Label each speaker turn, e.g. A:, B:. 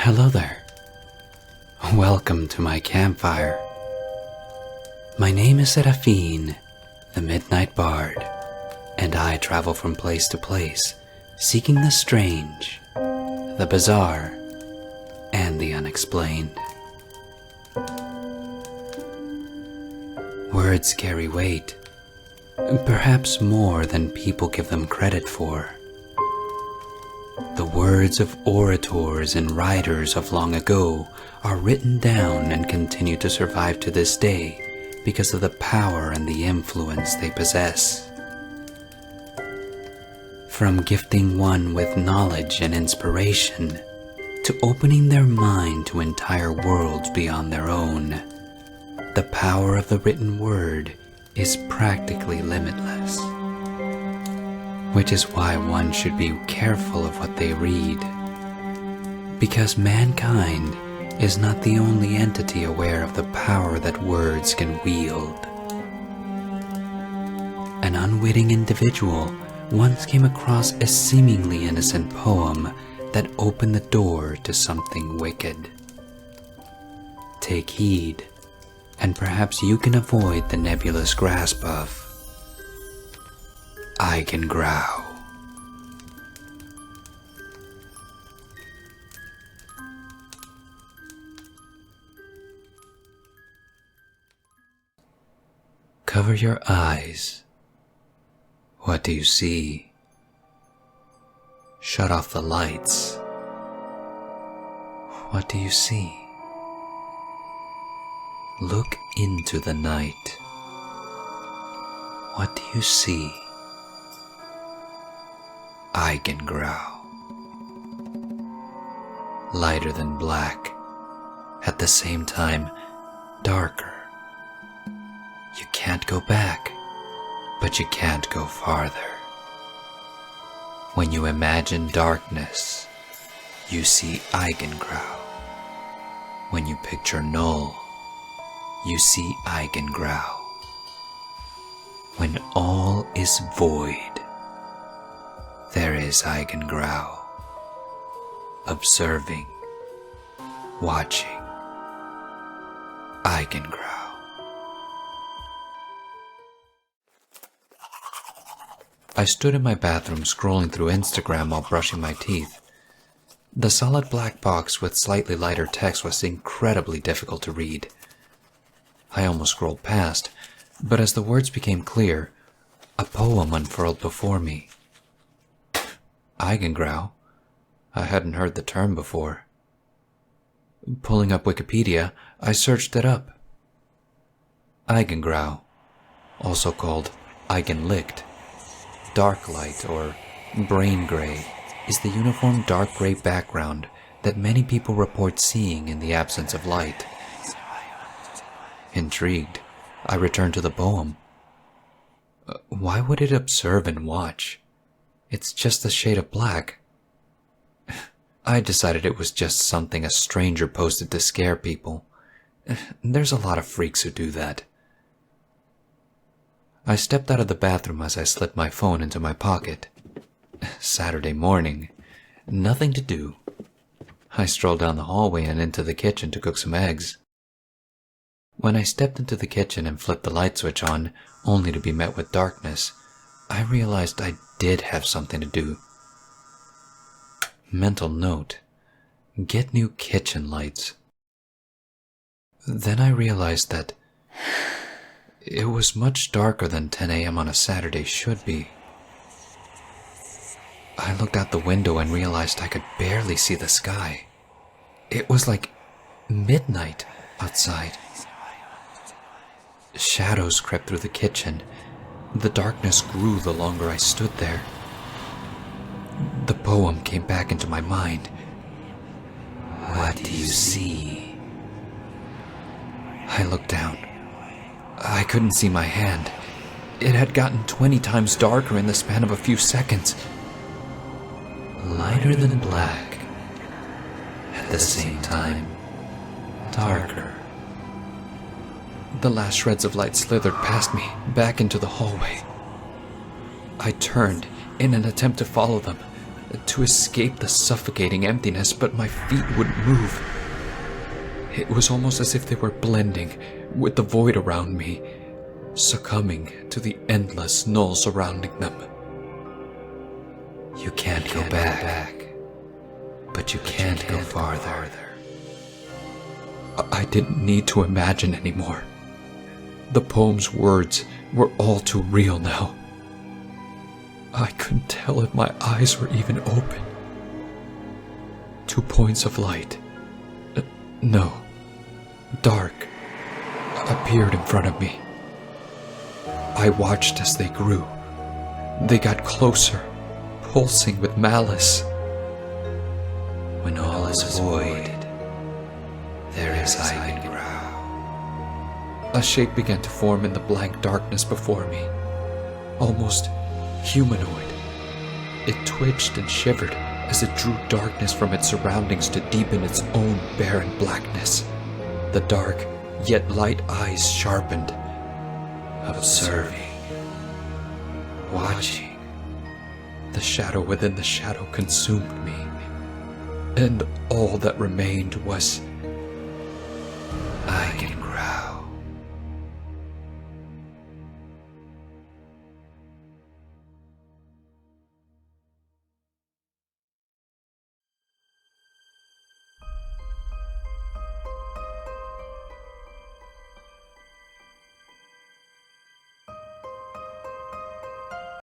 A: Hello there. Welcome to my campfire. My name is Seraphine, the Midnight Bard, and I travel from place to place, seeking the strange, the bizarre, and the unexplained. Words carry weight, perhaps more than people give them credit for. The words of orators and writers of long ago are written down and continue to survive to this day because of the power and the influence they possess. From gifting one with knowledge and inspiration, to opening their mind to entire worlds beyond their own, the power of the written word is practically limitless. Which is why one should be careful of what they read. Because mankind is not the only entity aware of the power that words can wield. An unwitting individual once came across a seemingly innocent poem that opened the door to something wicked. Take heed, and perhaps you can avoid the nebulous grasp of Eigengrau. Cover your eyes. What do you see? Shut off the lights. What do you see? Look into the night. What do you see? Eigengrau. Lighter than black, at the same time darker. You can't go back, but you can't go farther. When you imagine darkness, you see Eigengrau. When you picture null, you see Eigengrau. When all is void, there is Eigengrau, observing, watching, Eigengrau. I stood in my bathroom scrolling through Instagram while brushing my teeth. The solid black box with slightly lighter text was incredibly difficult to read. I almost scrolled past, but as the words became clear, a poem unfurled before me. Eigengrau? I hadn't heard the term before. Pulling up Wikipedia, I searched it up. Eigengrau, also called Eigenlicht, dark light or brain gray, is the uniform dark gray background that many people report seeing in the absence of light. Intrigued, I returned to the poem. Why would it observe and watch? It's just a shade of black. I decided it was just something a stranger posted to scare people. There's a lot of freaks who do that. I stepped out of the bathroom as I slipped my phone into my pocket. Saturday morning, nothing to do. I strolled down the hallway and into the kitchen to cook some eggs. When I stepped into the kitchen and flipped the light switch on, only to be met with darkness, I realized I did have something to do. Mental note: get new kitchen lights. Then I realized that it was much darker than 10 a.m. on a Saturday should be. I looked out the window and realized I could barely see the sky. It was like midnight outside. Shadows crept through the kitchen. The darkness grew the longer I stood there. The poem came back into my mind. What do you see? I looked down. I couldn't see my hand. It had gotten 20 times darker in the span of a few seconds. Lighter than black, at the same time darker. The last shreds of light slithered past me, back into the hallway. I turned in an attempt to follow them.
B: to escape the suffocating emptiness, but my feet wouldn't move. It was almost as if they were blending with the void around me, succumbing to the endless null surrounding them.
A: You can't go back, but you can't go farther.
B: I didn't need to imagine anymore. The poem's words were all too real now. I couldn't tell if my eyes were even open. 2 points of light, no, dark, appeared in front of me. I watched as they grew. They got closer, pulsing with malice.
A: When all is void, there is Eigengrau.
B: A shape began to form in the blank darkness before me, almost humanoid. It twitched and shivered as it drew darkness from its surroundings to deepen its own barren blackness. The dark, yet light eyes sharpened, observing, watching. The shadow within the shadow consumed me, and all that remained was